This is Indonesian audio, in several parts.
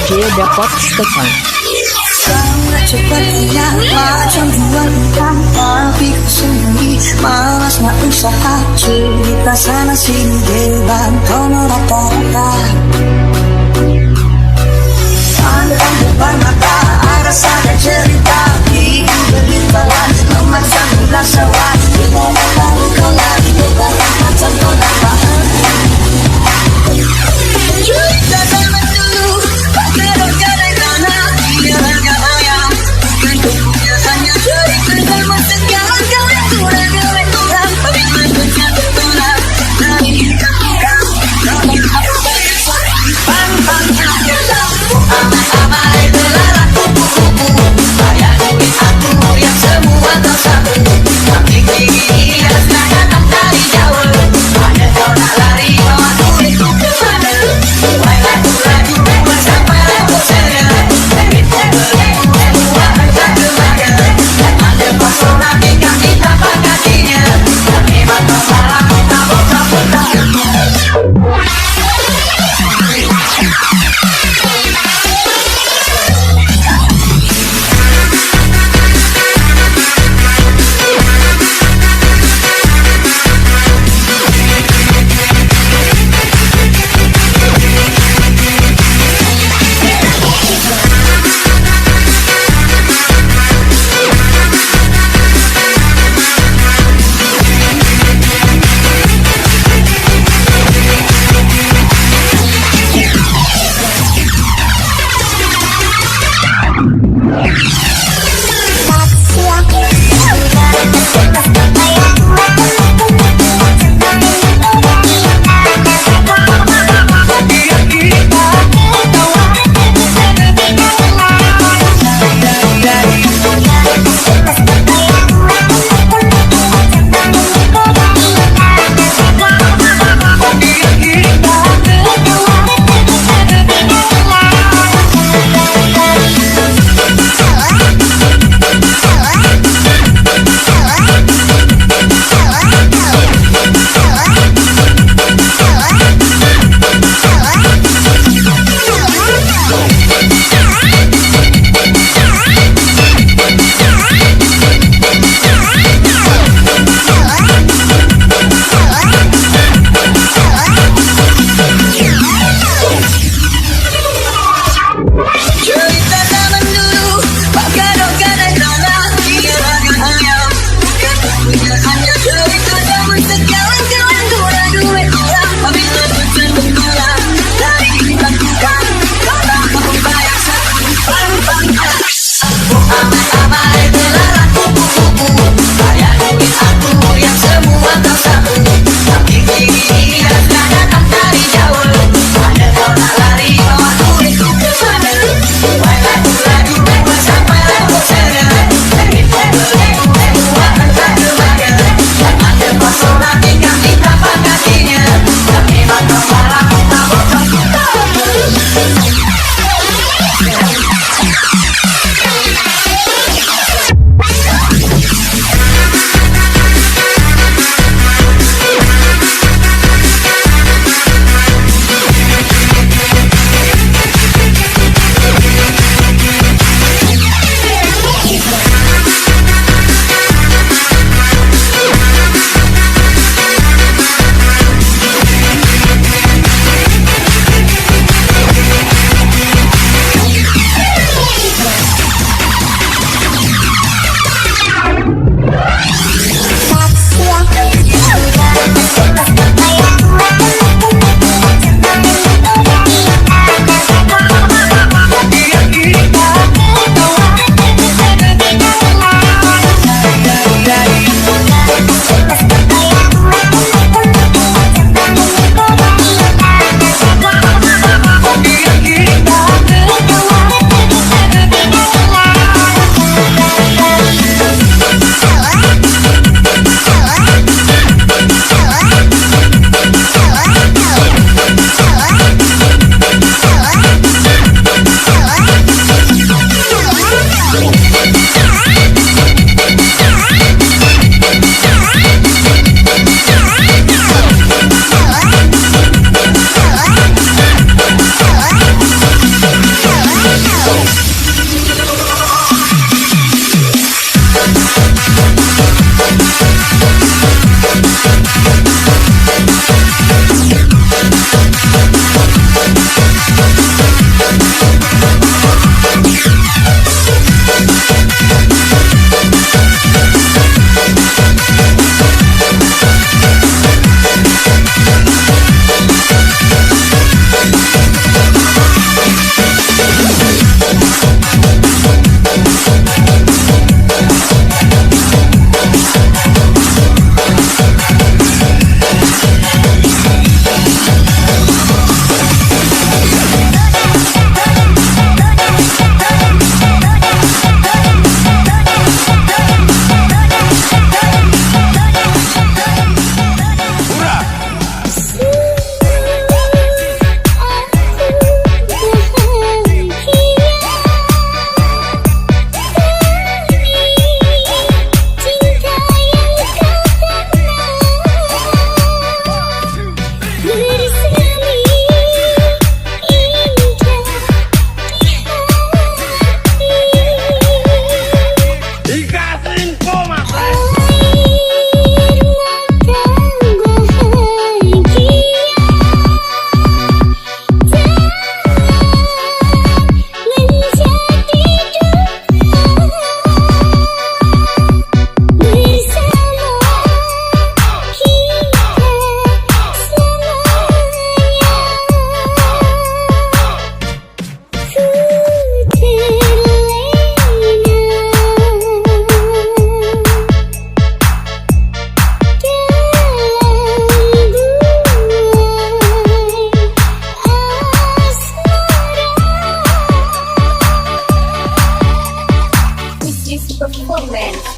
DJ Depot Stefan. Sangat cepatnya macam buah hitam, tapi ku sendiri malas nak usaha. Cerita sana sini deban kau merata-rata. Pandang depan mata ada saja cerita, hidup berlimpahan memaksa belasawan. Tidak tahu kau lari bukan macam kau dapat. Cerita zaman dulu pakai bergadai tanah, dia hanya ayam. Tentunya hanya cerita zaman sekarang. Kau yang kurang, kau yang kurang, tapi manusia tertolak dari hitam. Kau yang pantang kita amai-amai belalang kupu-kupu. Bayar duit aku yang semua kau sabu, tapi gigi rasanya tak dari jauh. Hanya kau nak lari bawa duitku kemana? Why lagu-lagu memang sampai level saya. Lebih tergeleng buat harga kemana? Dan ada pasal nanti kaki tapak kakinya. Dan memang kau salah tak bocah-bocah.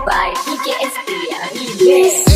by DJ Espian.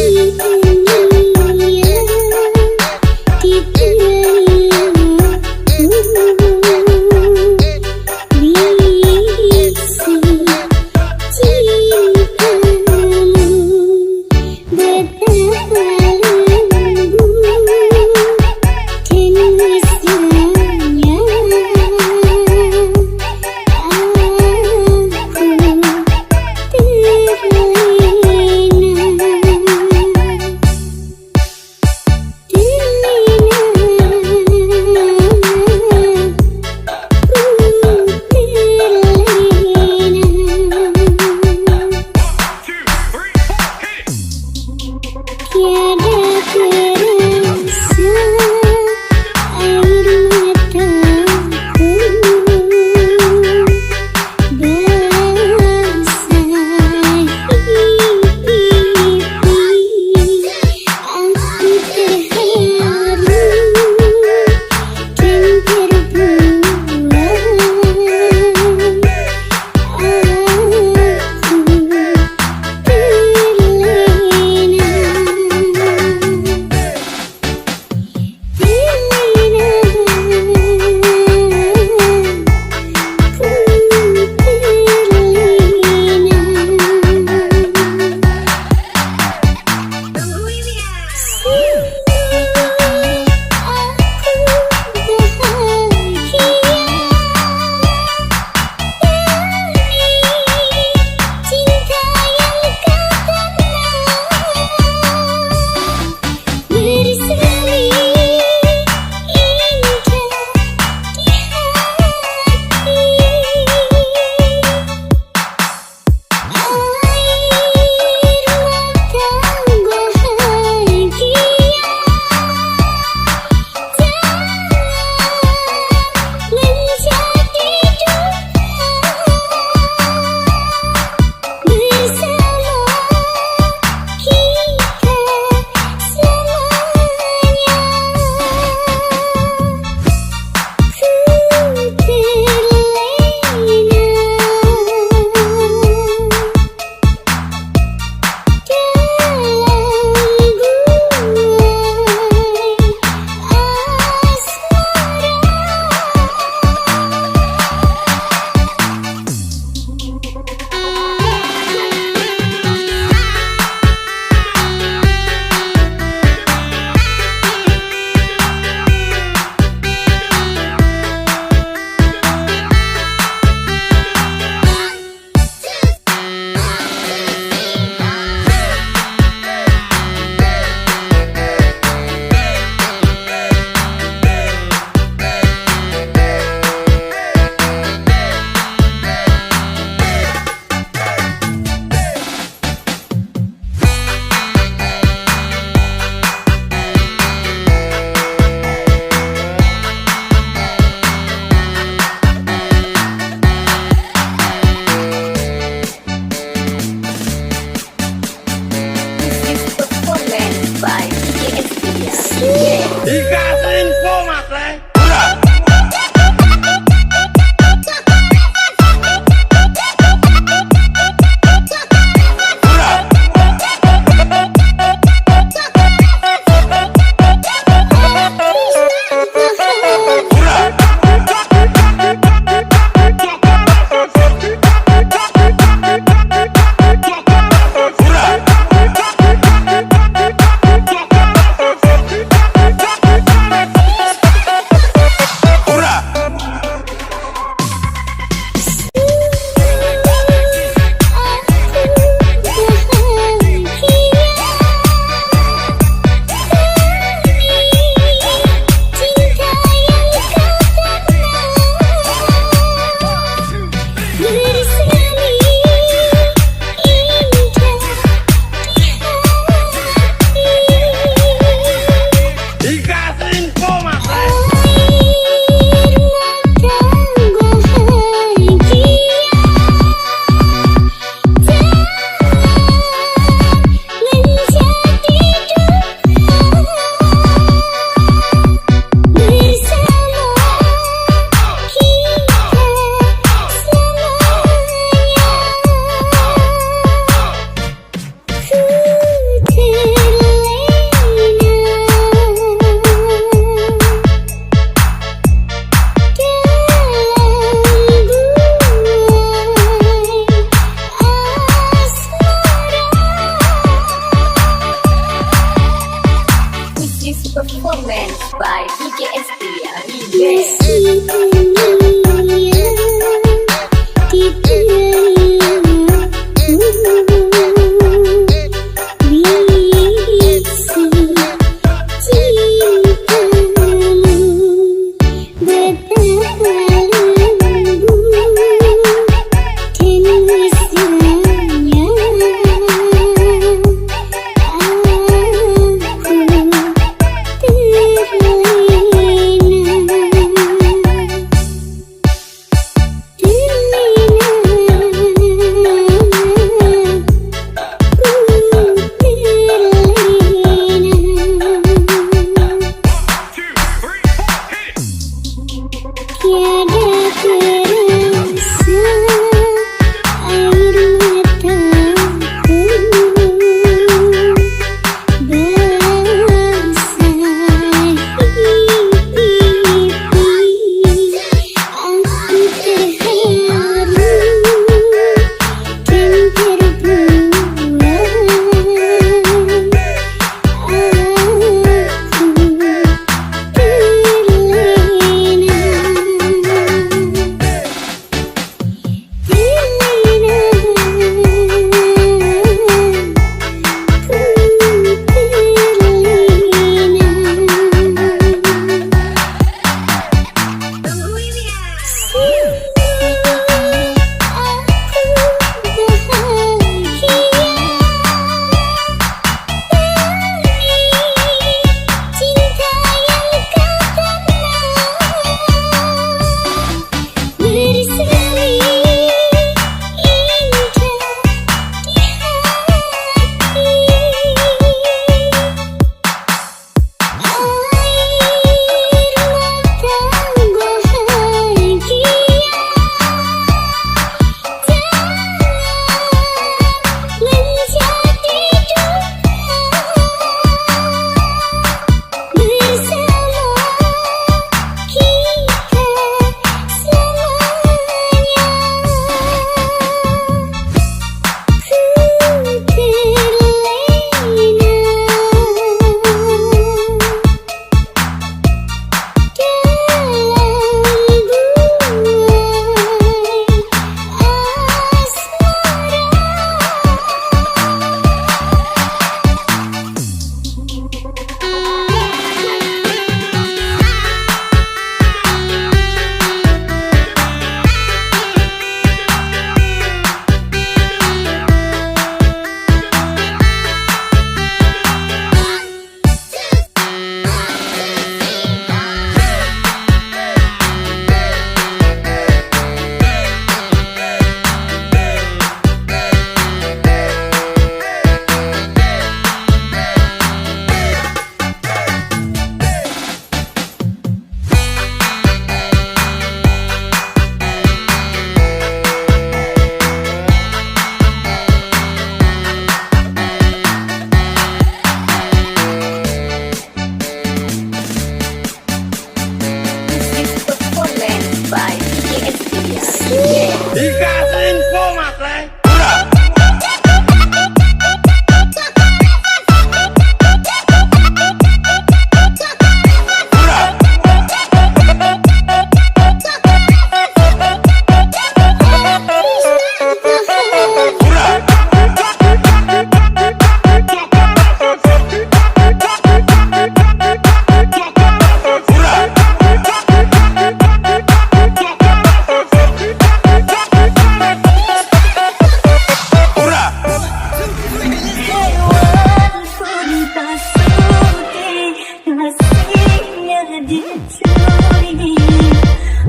Dikasih info mas Leng.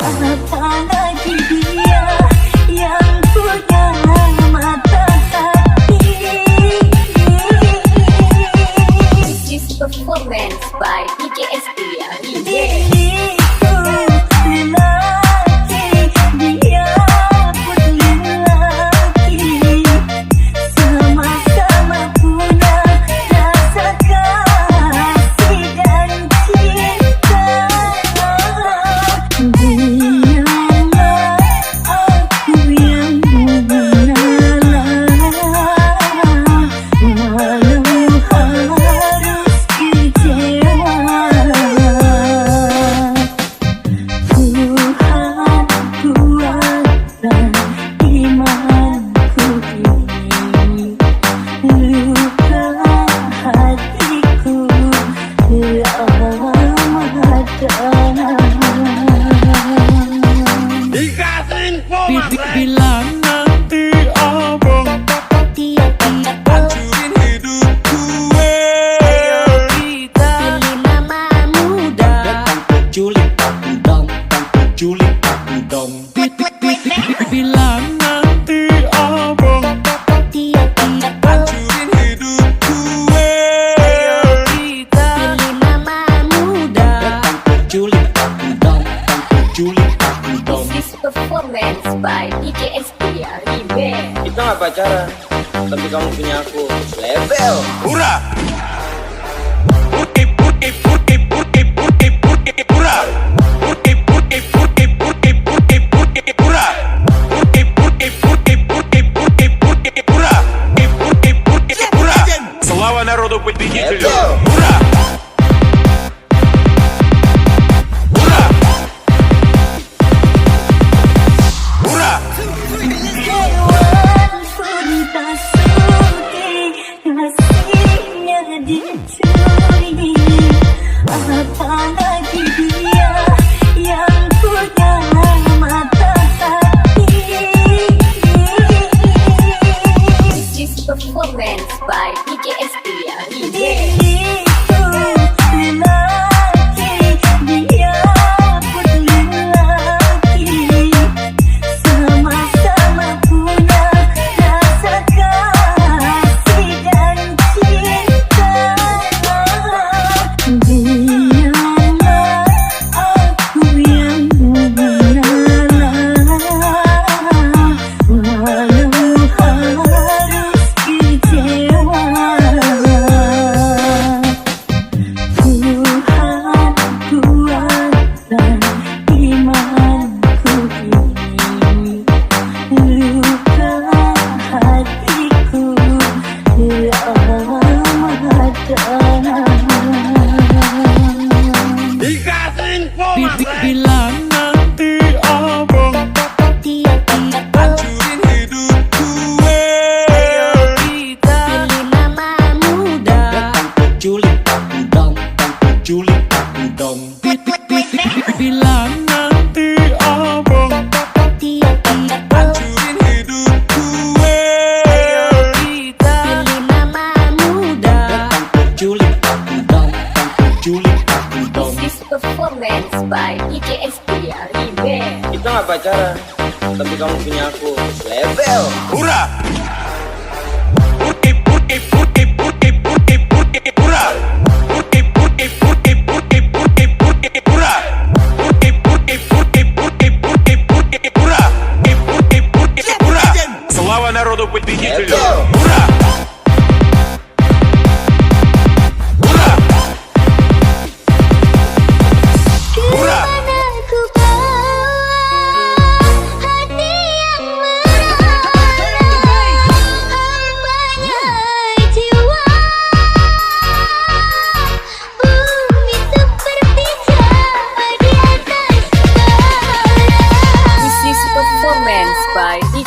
Apalagi dia yang punya mata hati. This is performance by DJ Estia. Diriku lelaki, dia pun lelaki. Sama-sama punya rasa kasih dan cinta. Biarlah aku yang mengalah, walau harus kecewa. Tuhan kuatkan imanku ini, luka hatiku selamat Dikasih info mas Leng. Bila nanti abang hancurin hidup gue, kita Pilih nama muda. datang penculik aku dong, datang penculik aku dong. Bila nanti abang hancurin hidup gue, kita Pilih nama muda. datang penculik aku dong, datang penculik aku dong. This is performance by DJ Estia. Kita nggak pacaran, tapi kamu punya aku. Level. Hurra. Слава народу победителю! Ура! Ура! Ура! Hewan pun tak sudi kasihnya dicuri. Apalagi dia yang punya mata hati. This is performance by DJ Estia. Diriku lelaki, dia pun lelaki. Sama-sama punya rasa kasih dan cinta. Biarlah aku yang mengalah, walau harus kecewa. Tuhan kuatkan imanku ini, luka hatiku selamat. Dikasih info mas Leng. Bila nanti abang hancurin hidup gue, kita Pilih nama muda. datang penculik aku dong, datang penculik aku dong. Bila nanti abang hancurin hidup gue, kita Pilih nama muda. datang penculik aku dong, datang penculik aku dong. This is performance by DJ Estia. Kita nggak pacaran, tapi kamu punya aku. Level. Hurra! Слава народу победителю! Ура! Ура! Ура! Kemana ku bawa hati yang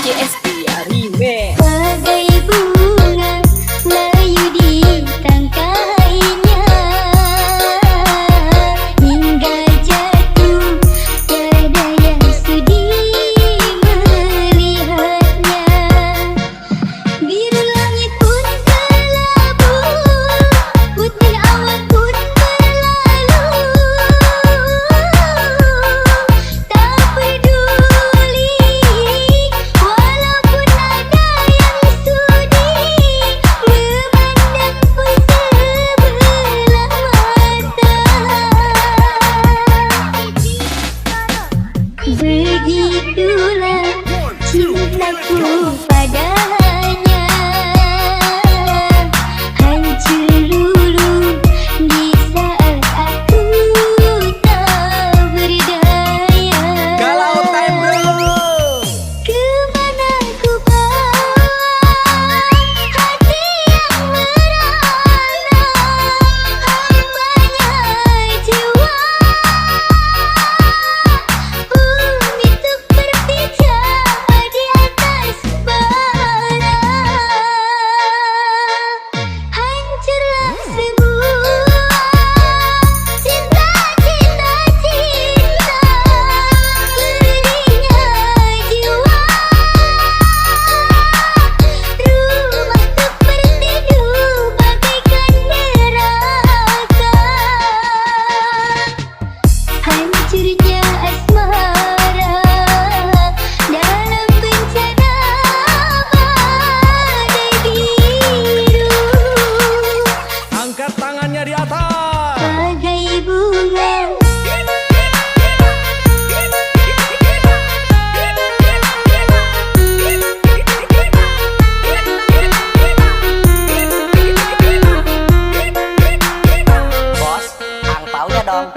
DJ Estia Remix. Bagai bunga layu di tangkainya, hingga jatuh tiada yang sudi melihatnya. Biru langit pun kelabu, putih awan pun berlalu, tak peduli walaupun ada yang sudi memandangku sebelah mata. Begitulah cintaku padanya, hancur lulu di saat aku tak berdaya. Galau time bro. Kemana ku bawa hati yang merana, hambanya jiwa. Bumi seperti jahat di atas bara, hancurlah semua cinta, cinta, cinta, pedihnya jiwa. Rumah seperti bagaikan neraka, hancurnya asmara dalam bencana badai biru. Angkat tangannya di atas. Bagai bunga Bos, angpaunya dong.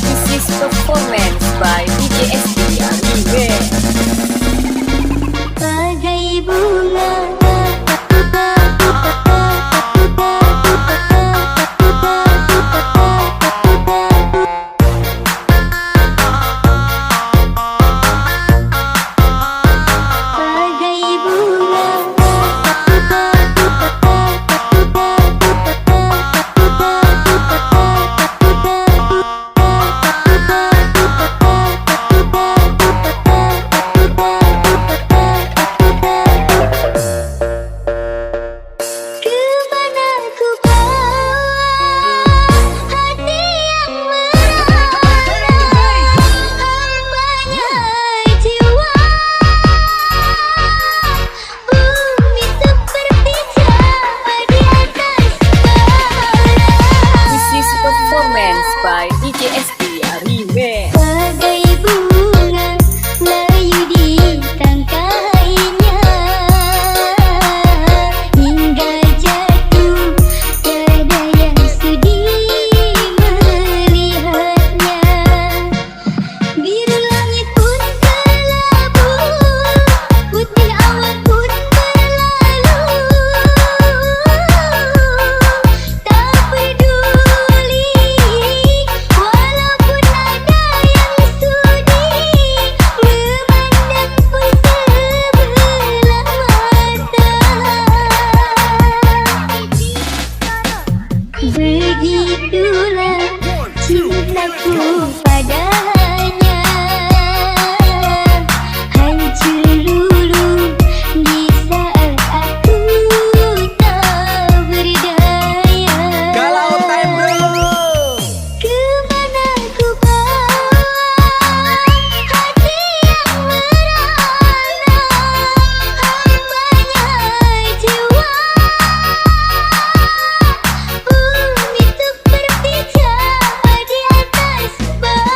This is performance by DJ Estia Remix. bagai bunga bagai bunga kemana ku bawa hati yang merana, hambanya jiwa. Bumi seperti jahat di atas bara, This is performance by DJ Estia Remix. bagai bunga layu di tangkainya, hingga jatuh tiada yang sudi melihatnya. Biru langit pun kelabu, putih awan pun berlalu, tak peduli walaupun ada yang sudi memandangku sebelah mata. Begitulah cintaku padanya, hancur lulu di saat aku tak berdaya. Galau time bro. Kemana ku bawa hati yang merana, hambanya jiwa. Bumi seperti jahat di atas bara,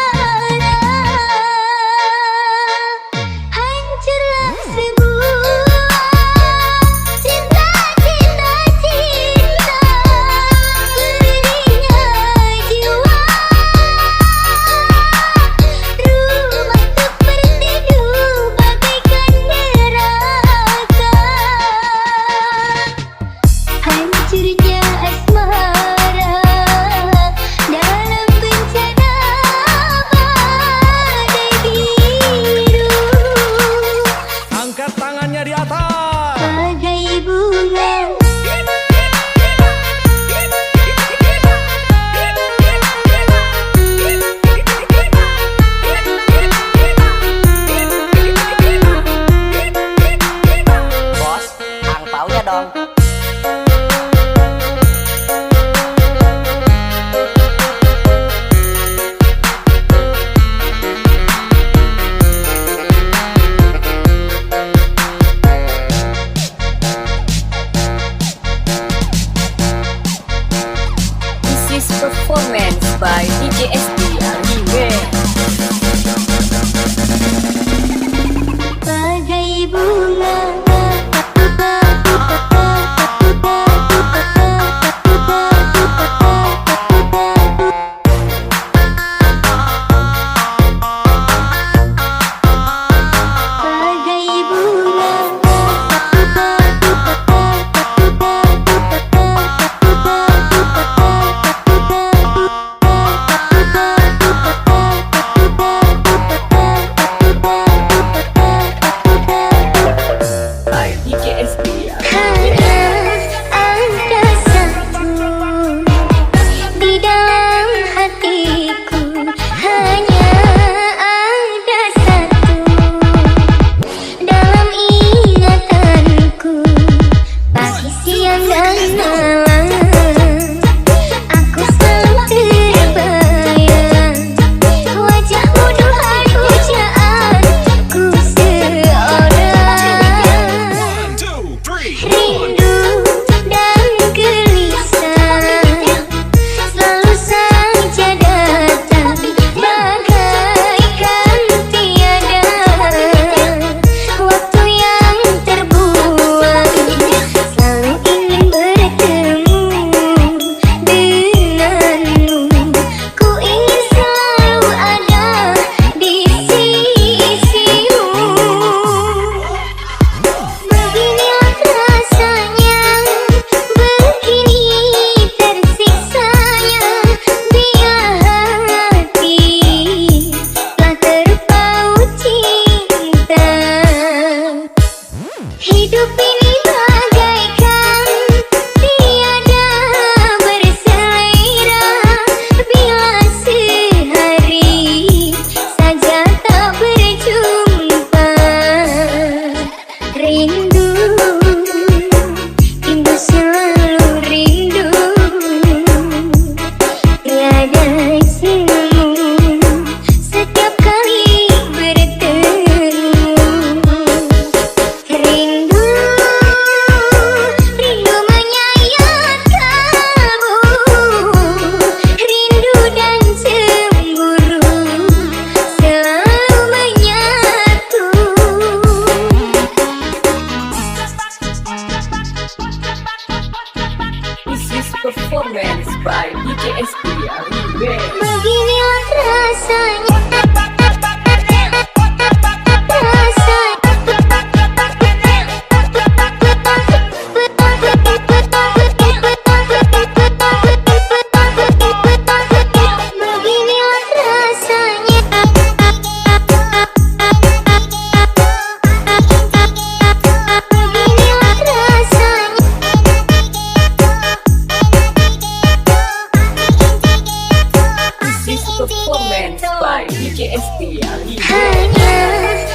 performance by DJ Estia. Hanya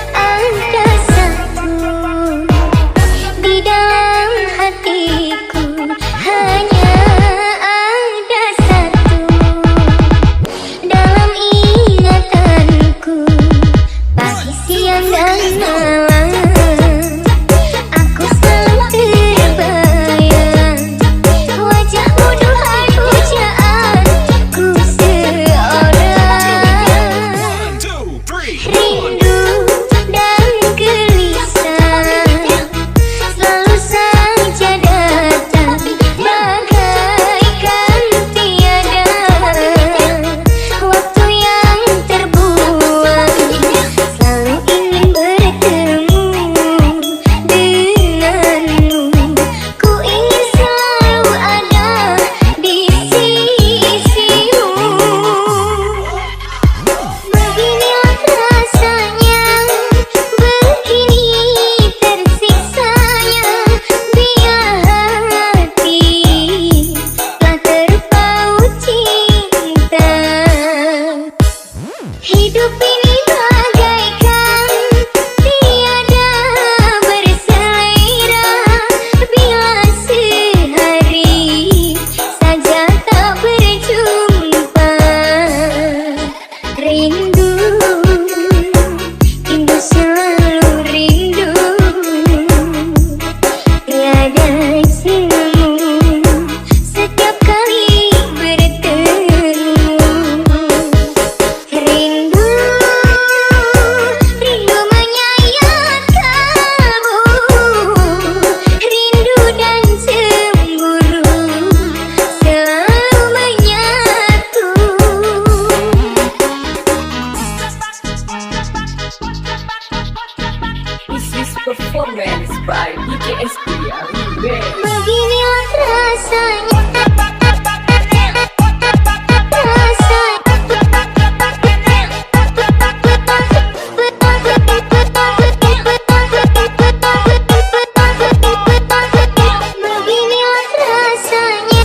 ada satu di dalam hatiku, hanya ada satu dalam ingatanku, pagi, siang, dan malam. Aku selalu terbayang wajahmu, duhai pujaanku seorang. 1, 2, 3. Rindu dan gelisah selalu saja datang, bagaikan tiada waktu yang terbuang. Selalu ingin bertemu denganmu, ku ingin selalu ada di sisimu. Beginilah rasanya, begini tersiksanya, biar hati telah terpaut cinta. Hidup ini bagaikan tiada berselera, bila sehari saja tak berjumpa. Rindu, rindu selalu rindu, tiada semu setiap kali bertemu. Rindu, rindu menyayat kalbu, rindu dan cemburu selalu menyatu. This is performance by DJ Estia. Beginilah rasanya, beginilah rasanya. Beginilah rasanya.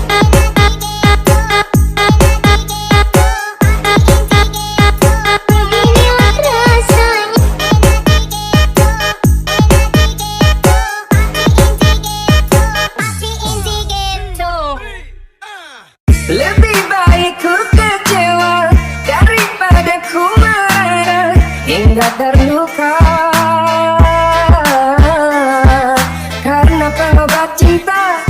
Lebih baik ku kecewa daripada ku marah hingga terluka. Karena pengobat cinta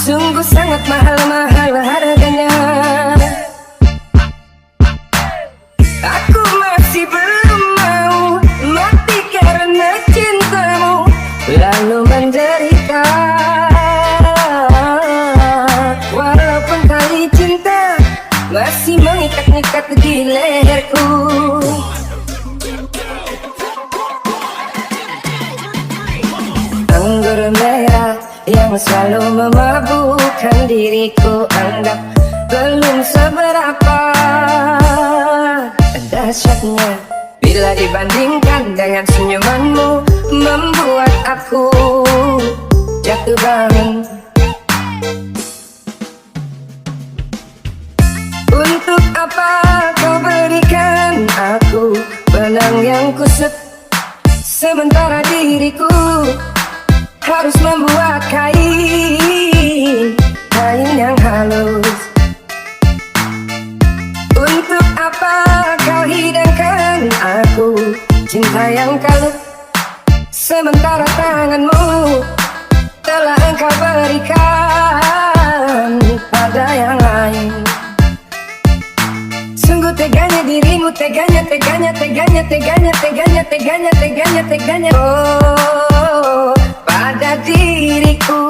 sungguh sangat mahal-mahal harganya. Aku masih belum mau mati karena cintamu, lalu menderita. Walaupun tali cinta masih mengikat-ikat di leherku. Anggur merah yang selalu memabukkan diriku, anggap belum seberapa dahsyatnya bila dibandingkan dengan senyumanmu, membuat aku jatuh bangun. Untuk apa kau berikan aku benang yang kusut, sementara diriku harus membuat kain yang halus. Untuk apa kau hidangkan aku cinta yang kalut, sementara tanganmu telah engkau berikan pada yang lain. Sungguh teganya dirimu, teganya, teganya, teganya, teganya, teganya, teganya, teganya, teganya, oh, pada diriku.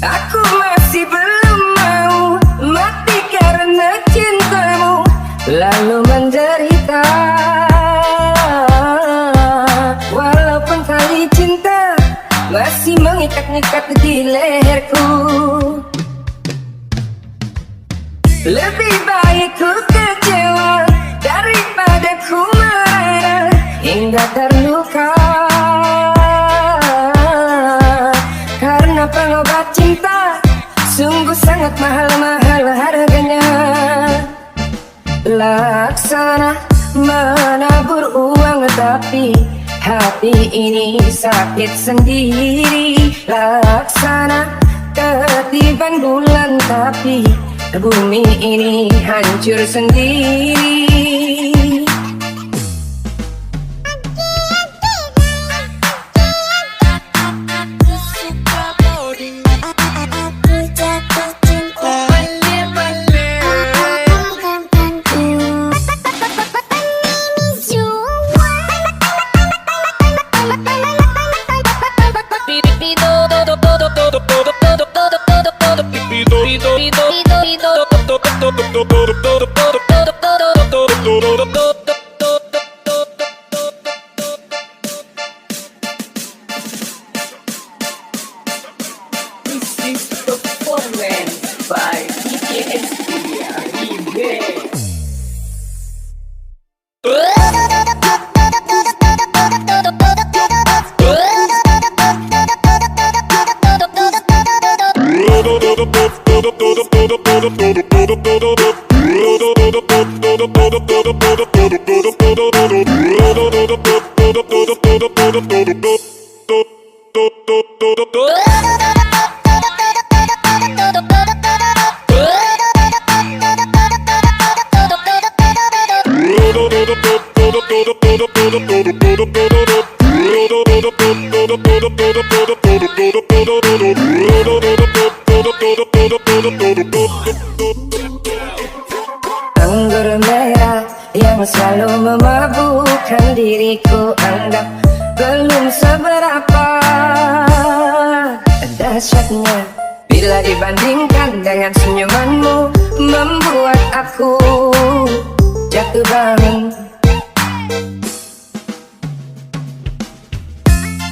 Aku masih belum mau mati karena cintamu, lalu menderita. Walaupun tali cinta masih mengikat-ikat di leherku. Lebih baik ku kecewa daripada ku marah hingga terluka. Karena pengobat cinta sungguh sangat sangat mahal-mahal harganya. Laksana menabur uang tapi hati ini sakit sendiri. Laksana ketiban bulan tapi bumi ini hancur sendiri. This is performance by DJ Estia Remix. Anggur merah yang selalu memabukkan diriku, anggap belum seberapa dahsyatnya bila dibandingkan dengan senyumanmu, membuat aku jatuh bangun.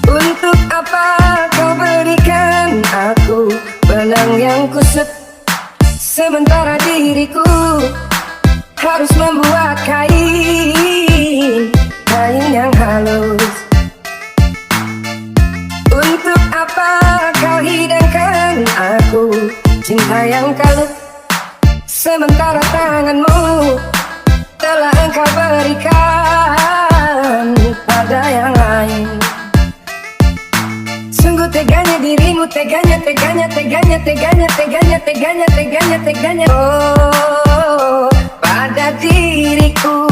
Untuk apa kau berikan aku benang yang kusut, sementara diriku harus membuat kain yang halus. Untuk apa kau hidangkan aku cinta yang kalut, sementara tanganmu telah engkau berikan pada yang lain. Sungguh teganya dirimu, teganya, teganya, teganya, teganya, teganya, teganya, teganya, teganya, oh, pada diriku.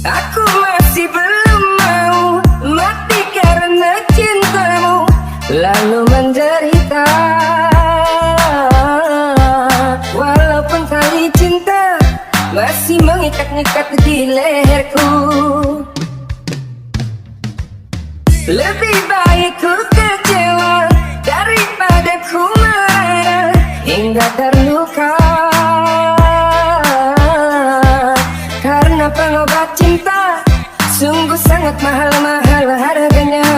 Aku masih belum mau mati karena cintamu, lalu menderita. Walaupun tali cinta masih mengikat-ngikat di leherku, lebih baik ku kecewa daripada ku marah hingga terluka. Karena pengobat cinta sungguh sangat mahal-mahal harganya.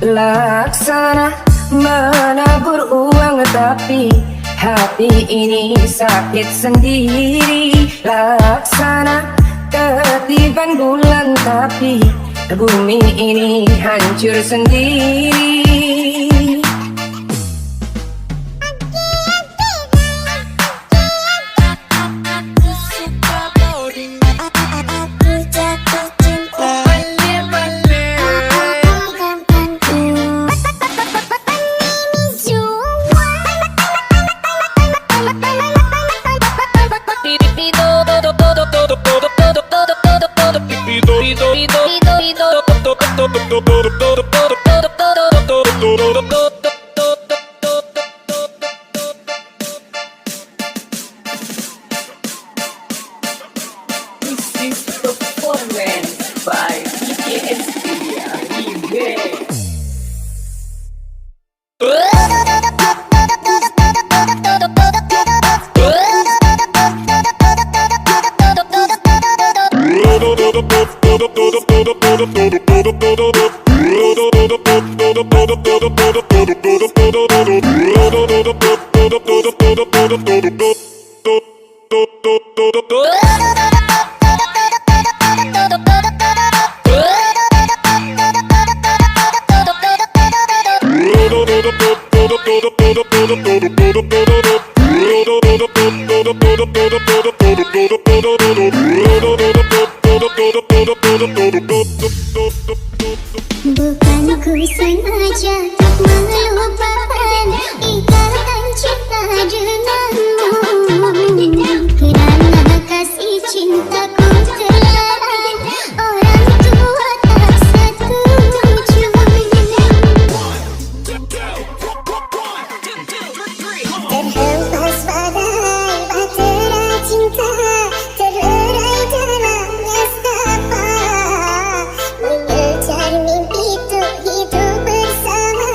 Laksana menabur uang tapi hati ini sakit sendiri. Laksana ketiban bulan tapi bumi ini hancur sendiri. This is performance by DJ Estia Remix. Bukan ku sengaja untuk melupakan ikatan cinta denganmu, kerana kasih cintaku terlarang, orang tua tak setuju. Terhempas badai bahtera cinta, terurai dalam nestapa, mengejar mimpi untuk hidup bersama.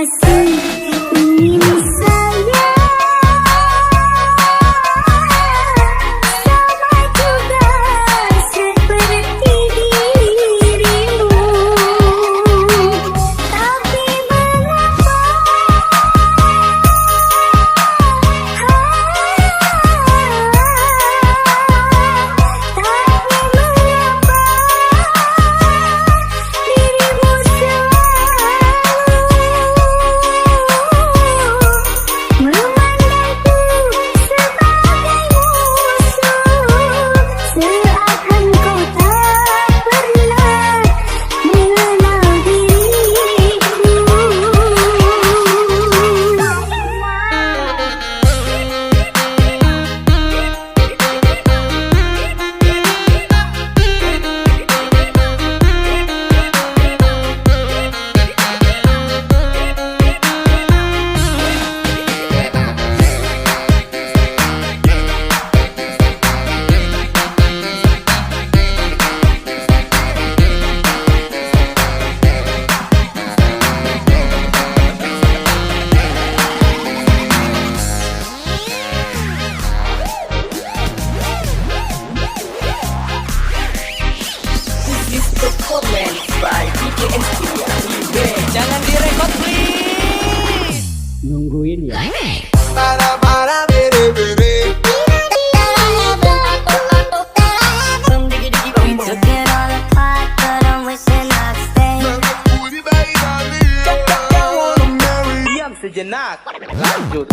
kasih ingin saya sama juga seperti dirimu, tapi mengapa dirimu selalu memandangku sebagai musuh, seakan kau tak pernah mengenal diriku. This is performance by DJ Estia. Jangan direkod please. Nungguin ya. Took it all apart, but I'm wishing I'd stay. Diam sejenak. Lanjut.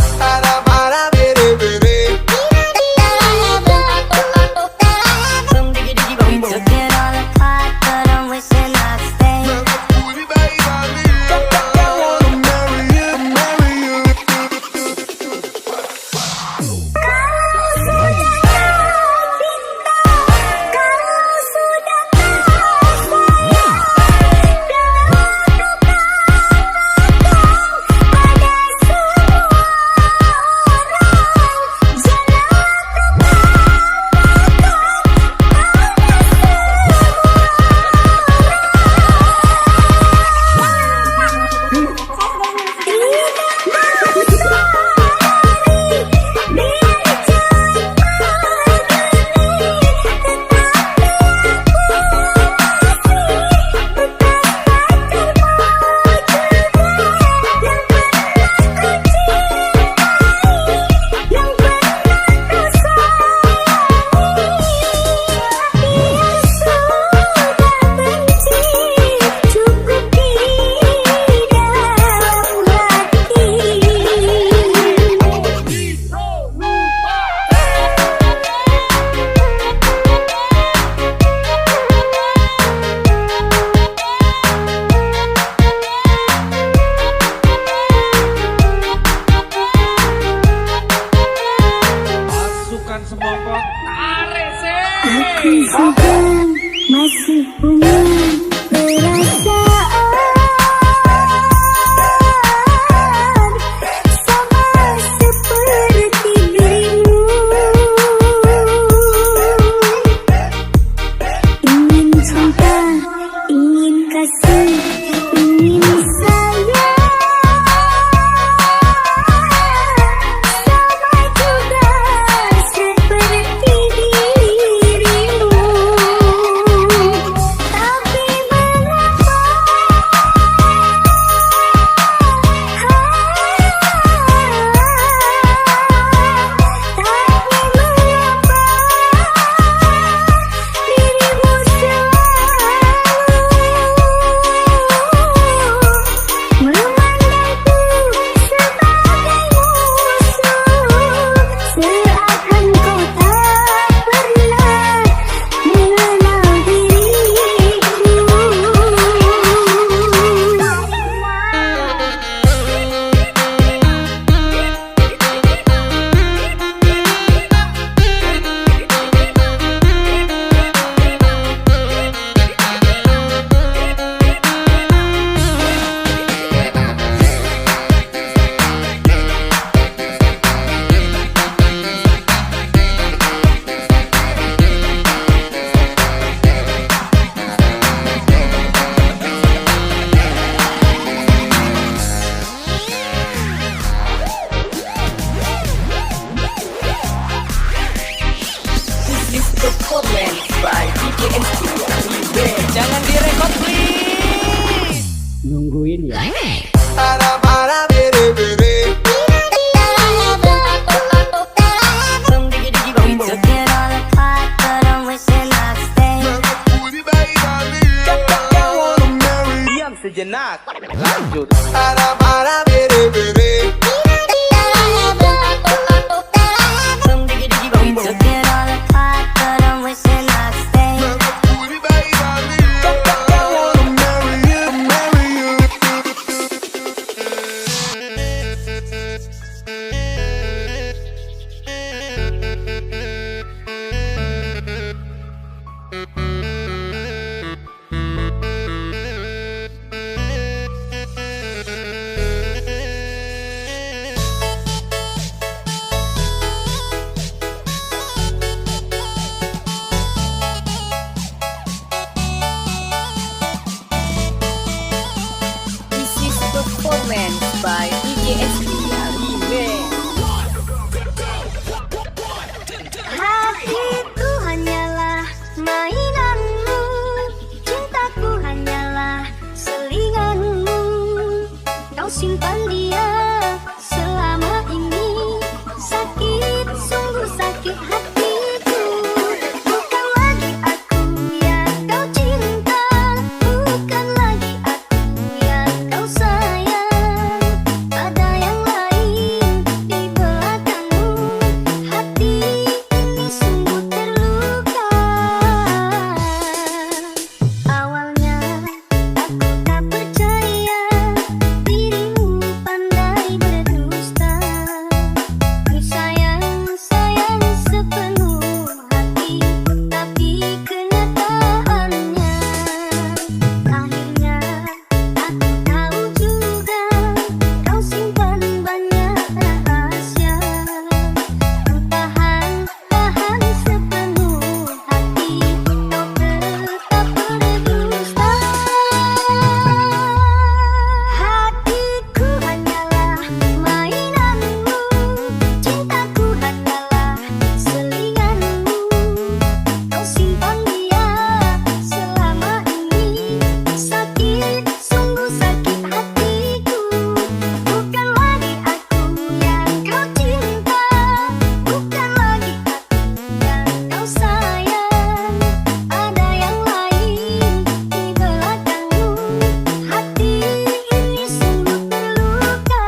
Took it all apart, but I'm wishing I'd stay. simpan dia selama ini. Sakit, sungguh sakit hatiku. Bukan lagi aku yang kau cinta, bukan lagi aku yang kau sayang. Ada yang lain di belakangmu. Hati ini sungguh terluka. Awalnya aku tak percaya dirimu pandai berdusta. Ku sayang sepenuh hati, tapi kenyataannya akhirnya aku tahu juga kau simpan banyak rahasia. Ku tahan sepenuh hati, kau tetap berdusta. Hatiku hanyalah mainanmu, cintaku hanyalah selinganmu. Kau simpan dia selama ini. Sakit, sungguh sakit hatiku. Bukan lagi aku yang kau cinta, bukan lagi aku yang kau sayang. Ada yang lain di belakangmu. Hati ini sungguh terluka.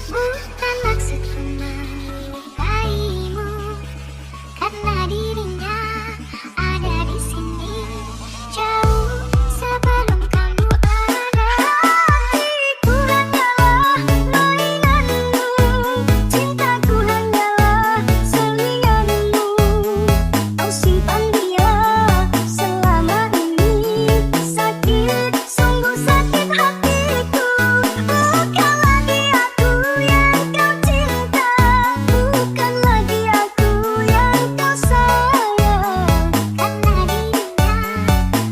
Bukan maksud menikahimu, karena dirinya ada di sini jauh sebelum kamu ada. Hatiku hanyalah mainanmu, cintaku hanyalah selinganmu. Kau simpan dia selama ini. Sakit, sungguh sakit hatiku. Bukan lagi aku yang kau cinta, bukan lagi aku yang kau sayang. Karena dirinya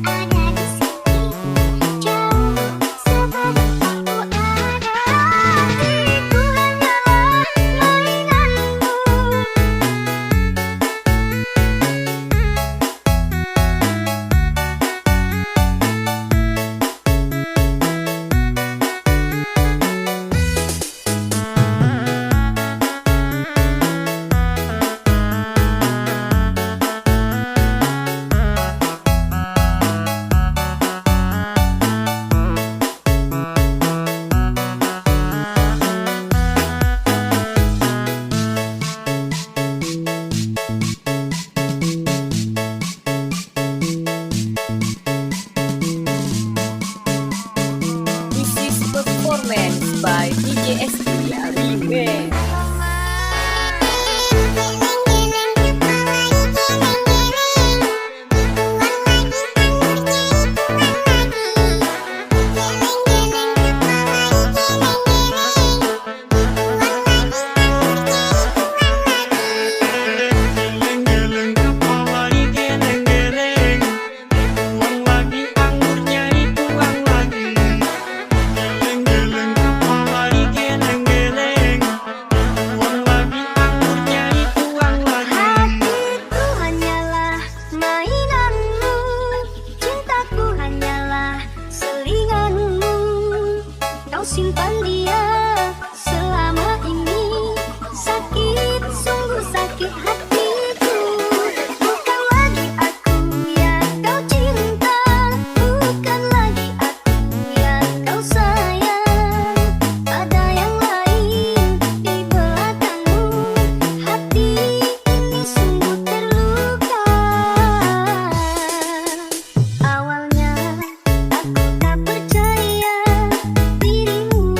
ada di sini jauh sebelum kamu ada. Hatiku hanyalah mainanmu. This is performance by DJ Estia Remix. Geleng-geleng kepala digeleng-geleng, tuang lagi anggurnya dituang lagi. Geleng-geleng kepala digeleng-geleng, tuang lagi anggurnya dituang lagi. Hatiku hanyalah mainanmu, cintaku hanyalah selinganmu. Kau simpan dia selama ini. Sakit, sungguh sakit hatiku. Bukan lagi aku yang kau cinta, bukan lagi aku yang kau sayang. Ada yang lain di belakangmu. Hati ini sungguh terluka. Awalnya aku tak percaya dirimu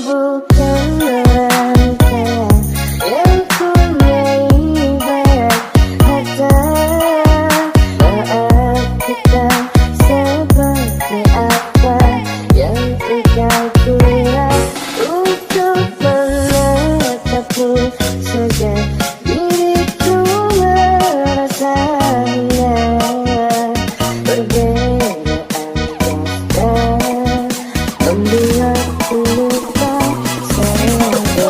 bukan merangka yang punya ibarat harta. Maaf kita seperti apa yang engkau kira. Untuk menetapmu saja diriku merasa hina. Perbedaan kata membuatku lupa sayang.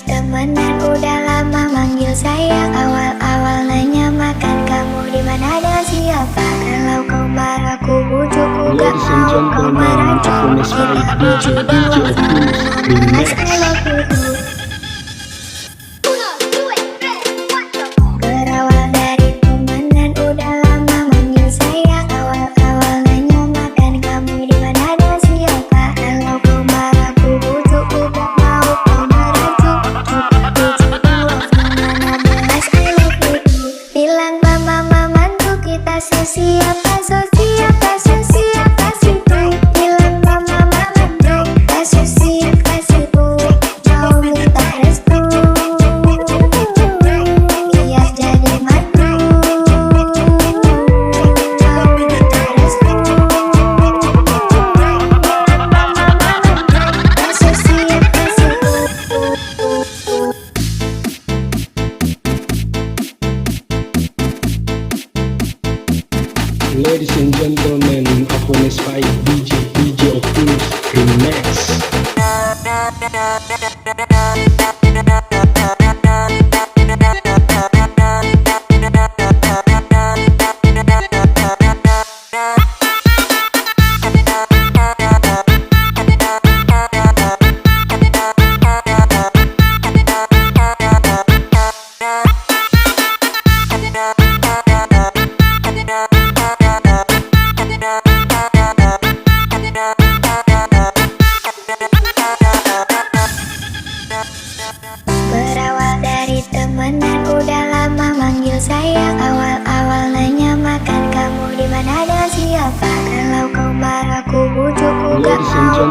Temenan udah lama manggil sayang, awal-awal nanya makan kamu di mana dan siapa. Kalau kau marah ku bujuk, ku gak mau kau marah. Coba kita bujuk bawa mas I love you too. Berawal dari temenan udah lama manggil sayang, awal-awal nanya makan kamu di mana dan siapa. Kalau kau marah ku bujuk, ku gak mau kau marah. Bilang mama mantu kita siapa siapa siapa siapa. Bilang mama mantu kita siapa siapa. Mau minta restu biar jadi mantu. Mau minta restu mama mantu kita siapa siapa. Ladies and gentlemen, Apones by DJ Optimus Remix.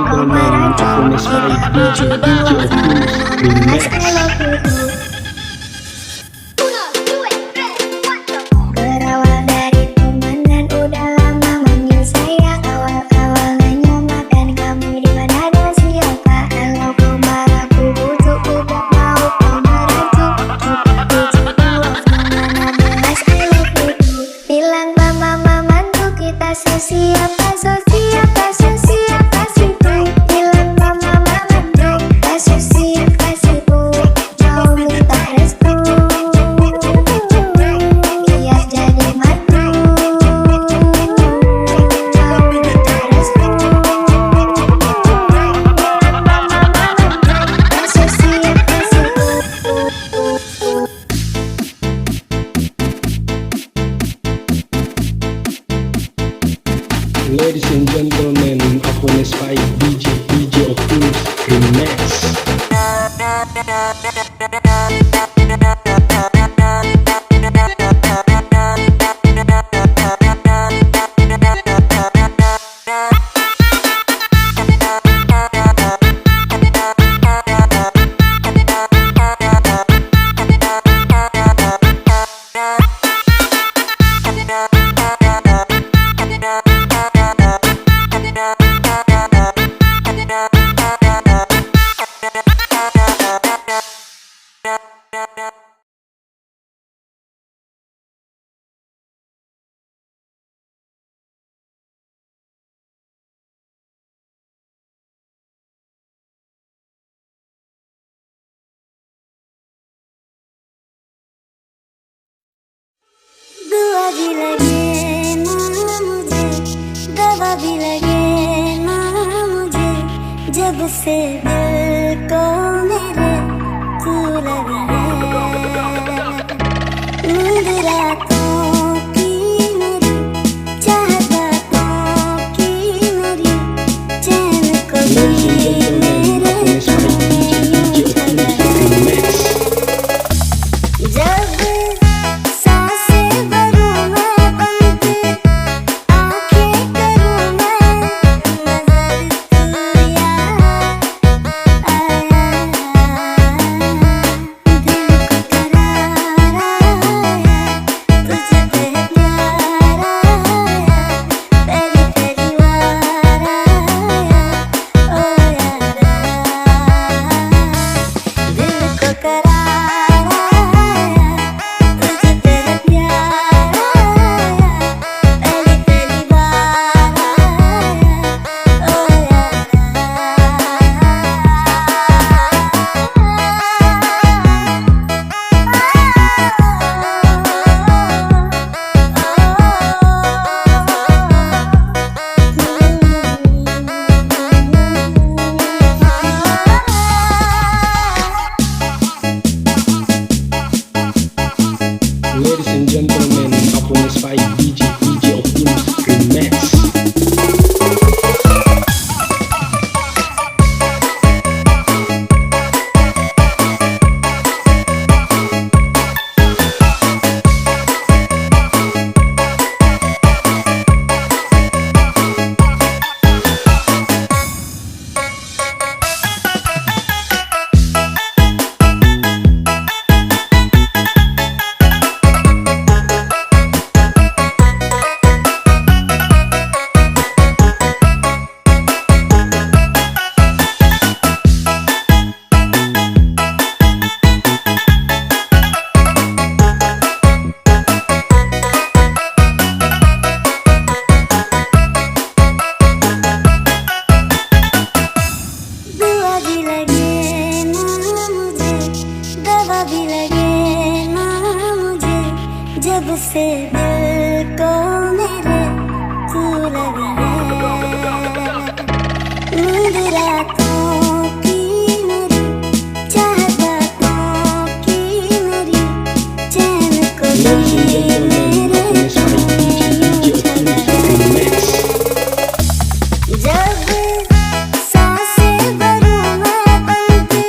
gentlemen, Happiness Fight DJ Optimus Remix. Berawal dari teman dan udah lama manggil sayang. Awal-awal nanya makan kamu di mana dan siapa. Kalau kau marah ku butuh udah mau kau merajuk. Kita jawab mana belas I love you. Bilang mama mantu kita sesiapa sesiapa sesiapa sih boy. Bilang mama mantu kita sesiapa sih boy. Mau minta restu. Biar jadi mantu. Mau minta restu. Bilang mama mantu kita sesiapa sih boy. Ladies and gentlemen, Happiness Fight DJ Optimus Remix. दुआ भी लगे ना मुझे, दवा भी लगे ना मुझे, जब से दिल को मेरे तू लगी है। नींद रातों की मेरी, चाहत बातों की मेरी, चैन को Ladies and gentlemen, मेरे Happiness Fight DJ Optimus Remix. जब सांसें भरूं मैं बनके, आँखें करूं मैं नजर तू यार आया, दिल को करार आया, तुझ पे प्यार आया, तेरी तेरी वार आया, ओ यार दिल को करार आया, तुझे तेरा प्यार आया, तेरी तेरी वार आया, ओ Ladies and gentlemen, Happiness Fight DJ Optimus Remix. दुआ भी लगे ना मुझे, दवा भी लगे ना मुझे, जब से दिल को मेरे तू लगी है। नींद रातों की मेरी, चाहत बातों की मेरी, चैन को Ladies and gentlemen, Happiness Fight DJ Optimus Remix. जब सांसें भरूं मैं बनके,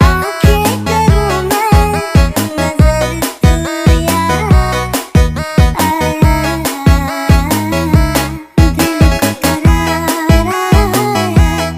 आँखें करूं मैं नजर तू यार आया, दिल को करार आया,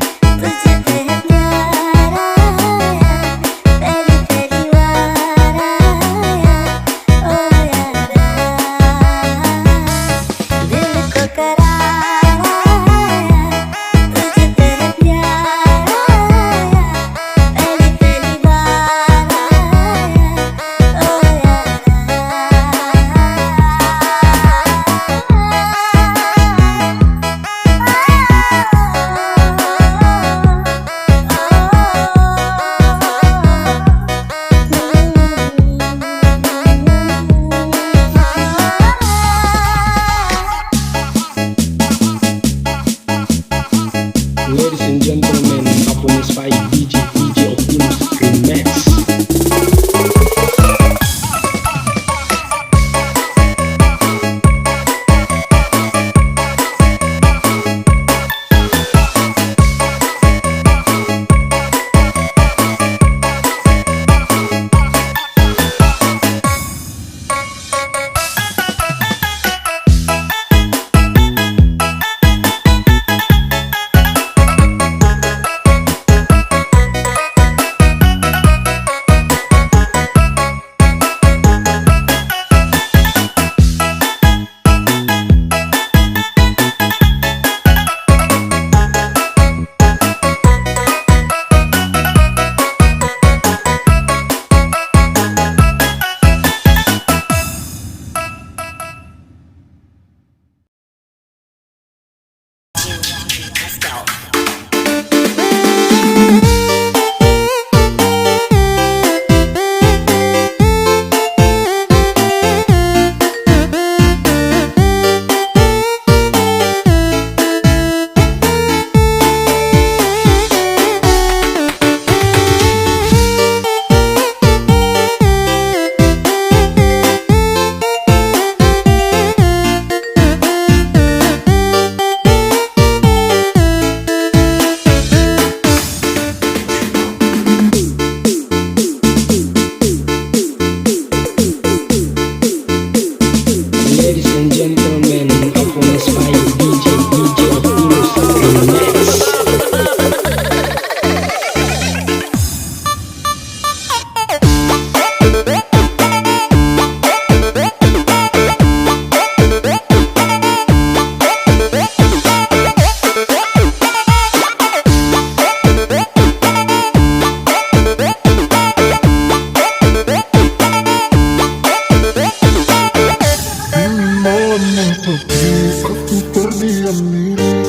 Aku terdiam diri